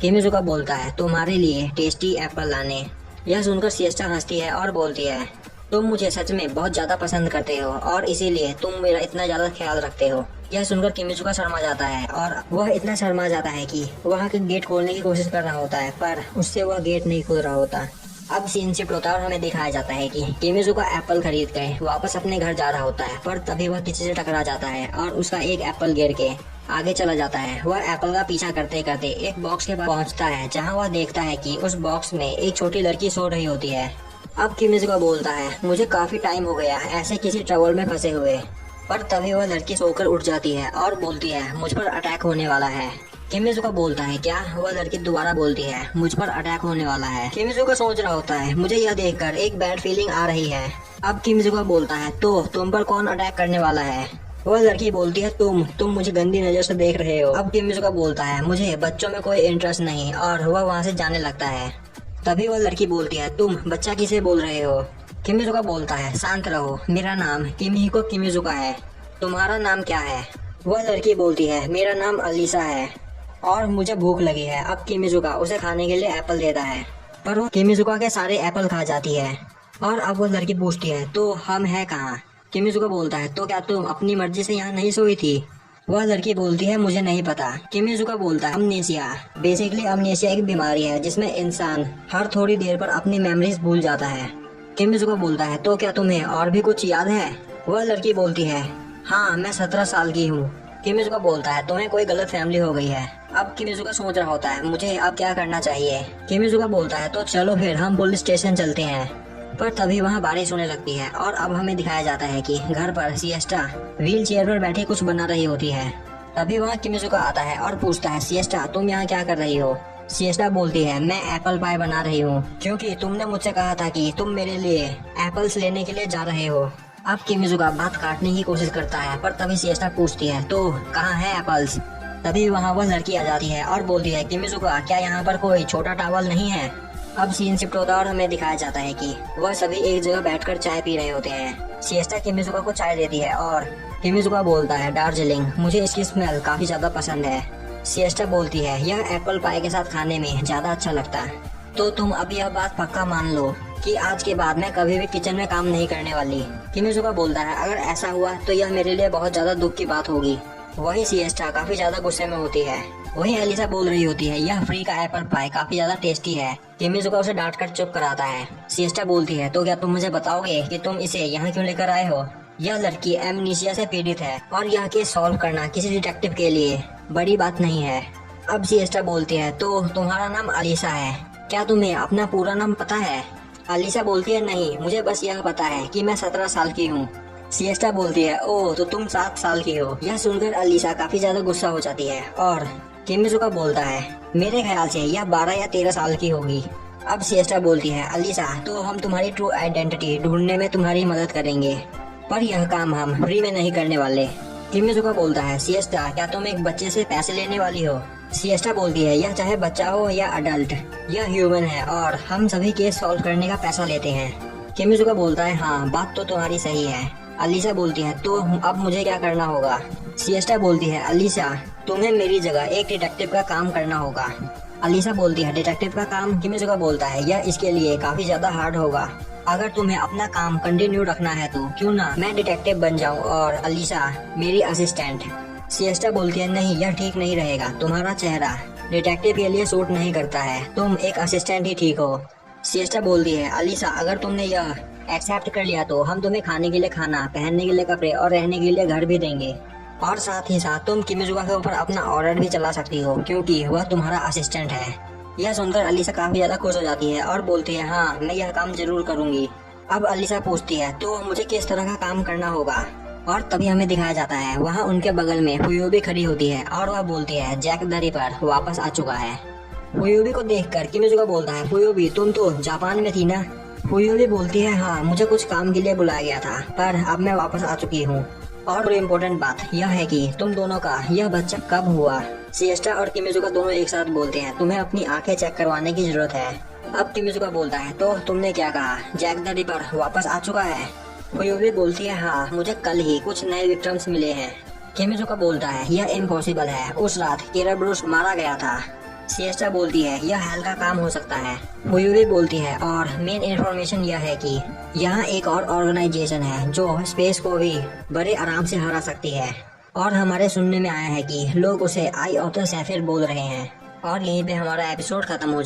किमिजुका बोलता है तुम्हारे लिए टेस्टी एप्पल लाने। यह सुनकर सिएस्टा हंसती है और बोलती है तुम मुझे सच में बहुत ज्यादा पसंद करते हो और इसीलिए तुम मेरा इतना ज्यादा ख्याल रखते हो। यह सुनकर किमिजुका शर्मा जाता है और वह इतना शर्मा जाता है कि वहाँ के गेट खोलने की कोशिश कर रहा होता है, पर उससे वह गेट नहीं खुल रहा होता। अब सीन शिफ्ट होता है और हमें दिखाया जाता है कि किमिजुका एप्पल खरीद कर वापस अपने घर जा रहा होता है, पर तभी वह किसी से टकरा जाता है और उसका एक एप्पल गिर के आगे चला जाता है। वह एप्पल का पीछा करते करते एक बॉक्स के पास पहुंचता है, जहां वह देखता है कि उस बॉक्स में एक छोटी लड़की सो रही होती है। अब किमिजुका बोलता है मुझे काफी टाइम हो गया ऐसे किसी ट्रबल में फंसे हुए, पर तभी वह लड़की सोकर उठ जाती है और बोलती है मुझ पर अटैक होने वाला है। किमिजुका बोलता है क्या? वह लड़की दोबारा बोलती है मुझ पर अटैक होने वाला है। किमिजुका सोच रहा होता है मुझे यह देखकर एक बैड फीलिंग आ रही है। अब किमिजुका बोलता है तो तुम पर कौन अटैक करने वाला है? वह लड़की बोलती है तुम मुझे गंदी नजर से देख रहे हो। अब किमिजुका बोलता है मुझे बच्चों में कोई इंटरेस्ट नहीं और वह वहाँ से जाने लगता है। तभी वह लड़की बोलती है तुम बच्चा किसे बोल रहे हो? किमिजुका बोलता है शांत रहो, मेरा नाम किमिहिको किमिजुका है, तुम्हारा नाम क्या है? वह लड़की बोलती है मेरा नाम अलीसा है और मुझे भूख लगी है। अब किमिजुका उसे खाने के लिए एप्पल देता है, पर वो किमिजुका के सारे एप्पल खा जाती है। और अब वो लड़की पूछती है तो हम है कहाँ? किमिजुका बोलता है तो क्या तुम अपनी मर्जी से यहाँ नहीं सोई थी? वह लड़की बोलती है मुझे नहीं पता। किमिजुका बोलता है अमनेसिया बेसिकली अमनेसिया एक बीमारी है जिसमें इंसान हर थोड़ी देर पर अपनी मेमोरीज भूल जाता है। किमिजुका बोलता है तो क्या तुम्हें और भी कुछ याद है? वह लड़की बोलती है हाँ मैं 17 साल की हूँ। किमिजुका बोलता है तुम्हें कोई गलत फैमिली हो गई है। अब किमिजुका सोच रहा होता है मुझे अब क्या करना चाहिए। किमिजुका बोलता है तो चलो फिर हम पुलिस स्टेशन चलते हैं। पर तभी वहाँ बारिश होने लगती है और अब हमें दिखाया जाता है कि घर पर सिएस्टा व्हील चेयर पर बैठी कुछ बना रही होती है। तभी वहाँ किमिजुका आता है और पूछता है सिएस्टा तुम यहाँ क्या कर रही हो? सिएस्टा बोलती है मैं एप्पल पाई बना रही हूँ क्योंकि तुमने मुझसे कहा था कि तुम मेरे लिए एप्पल्स लेने के लिए जा रहे हो। अब किमिजुका बात काटने की कोशिश करता है, पर तभी सिएस्टा पूछती है तो कहाँ है एप्पल्स? तभी वहाँ वह लड़की आ जाती है और बोलती है किमिजुका क्या यहाँ पर कोई छोटा टॉवल नहीं है? अब सीन शिफ्ट होता है और हमें दिखाया जाता है कि वह सभी एक जगह बैठकर चाय पी रहे होते हैं। सिएस्टा किमिजुका को चाय देती है और किमिजुका बोलता है दार्जिलिंग मुझे इसकी स्मेल काफी ज्यादा पसंद है। सिएस्टा बोलती है यह एप्पल पाई के साथ खाने में ज्यादा अच्छा लगता है। तो तुम अब यह बात पक्का मान लो कि आज के बाद मैं कभी भी किचन में काम नहीं करने वाली। किमिजुका बोलता है अगर ऐसा हुआ तो यह मेरे लिए बहुत ज्यादा दुख की बात होगी। वही सिएस्टा काफी ज्यादा गुस्से में होती है। वही अलीसा बोल रही होती है यह फ्री का एप्पल पाई काफी ज्यादा टेस्टी है। किमिजुका उसे डांट कर चुप कराता है। सिएस्टा बोलती है तो क्या तुम मुझे बताओगे कि तुम इसे यहाँ क्यों लेकर आए हो? यह लड़की एमनीसिया से पीड़ित है और यह केस सॉल्व करना किसी डिटेक्टिव के लिए बड़ी बात नहीं है। अब सिएस्टा बोलती है तो तुम्हारा नाम अलीसा है, क्या तुम्हें अपना पूरा नाम पता है? अलीसा बोलती है नहीं मुझे बस यह पता है कि मैं 17 साल की हूँ। सिएस्टा बोलती है ओह तो तुम 7 साल की हो। यह सुनकर अलीसा काफी ज्यादा गुस्सा हो जाती है और किमिजुका बोलता है मेरे ख्याल से यह 12 या 13 साल की होगी। अब सिएस्टा बोलती है अलीसा तो हम तुम्हारी ट्रू आइडेंटिटी ढूंढने में तुम्हारी मदद करेंगे, पर यह काम हम फ्री में नहीं करने वाले। किमिजुका बोलता है सिएस्टा क्या तुम एक बच्चे से पैसे लेने वाली हो? सिएस्टा बोलती है यह चाहे बच्चा हो या अडल्ट यह ह्यूमन है और हम सभी केस सॉल्व करने का पैसा लेते हैं। किमिजुका बोलता है हाँ बात तो तुम्हारी सही है। अलीसा बोलती है तो अब मुझे क्या करना होगा? सिएस्टा बोलती है अलीसा तुम्हें मेरी जगह एक डिटेक्टिव का काम करना होगा। अलीसा बोलती है डिटेक्टिव का काम? किमिजुका बोलता है यह इसके लिए काफी ज्यादा हार्ड होगा। अगर तुम्हें अपना काम कंटिन्यू रखना है तो क्यों ना मैं डिटेक्टिव बन जाऊं और अलीसा मेरी असिस्टेंट। सिएस्टा बोलती है नहीं यह ठीक नहीं रहेगा, तुम्हारा चेहरा डिटेक्टिव के लिए सूट नहीं करता है, तुम एक असिस्टेंट ही ठीक हो। सिएस्टा बोलती है अलीसा अगर तुमने यह एक्सेप्ट कर लिया तो हम तुम्हें खाने के लिए खाना, पहनने के लिए कपड़े और रहने के लिए घर भी देंगे, और साथ ही साथ तुम किमिजुका के ऊपर अपना ऑर्डर भी चला सकती हो क्योंकि वह तुम्हारा असिस्टेंट है। यह सुनकर अलीसा काफी ज्यादा खुश हो जाती है और बोलती है हाँ मैं यह काम जरूर करूंगी। अब अलीसा पूछती है तो मुझे किस तरह का काम करना होगा? और तभी हमें दिखाया जाता है वहाँ उनके बगल में फुयोबी खड़ी होती है और वह बोलती है जैक द रिपर वापस आ चुका है। फुयोबी को देखकर किमिजुका बोलता है फुयोबी तुम तो जापान में थी ना? फुयोबी बोलती है हाँ मुझे कुछ काम के लिए बुलाया गया था पर अब मैं वापस आ चुकी हूँ, और इम्पोर्टेंट बात यह है कि तुम दोनों का यह बच्चा कब हुआ? सिएस्टा और किमिजुका दोनों एक साथ बोलते हैं तुम्हें अपनी आंखें चेक करवाने की जरूरत है। अब किमिजुका बोलता है तो तुमने क्या कहा, जैक द रिपर वापस आ चुका है? फुयोबी बोलती है हाँ मुझे कल ही कुछ नए विक्टिम्स मिले हैं। किमिजुका बोलता है यह इम्पॉसिबल है, उस रात केराब्रूस मारा गया था। सिएस्टा बोलती है यह हल्का काम हो सकता है। मयूरी बोलती है और मेन इन्फॉर्मेशन यह है कि यहाँ एक और ऑर्गेनाइजेशन है जो स्पेस को भी बड़े आराम से हरा सकती है और हमारे सुनने में आया है कि लोग उसे आई ऑफ द सैफिर बोल रहे हैं। और यहीं पे हमारा एपिसोड खत्म हो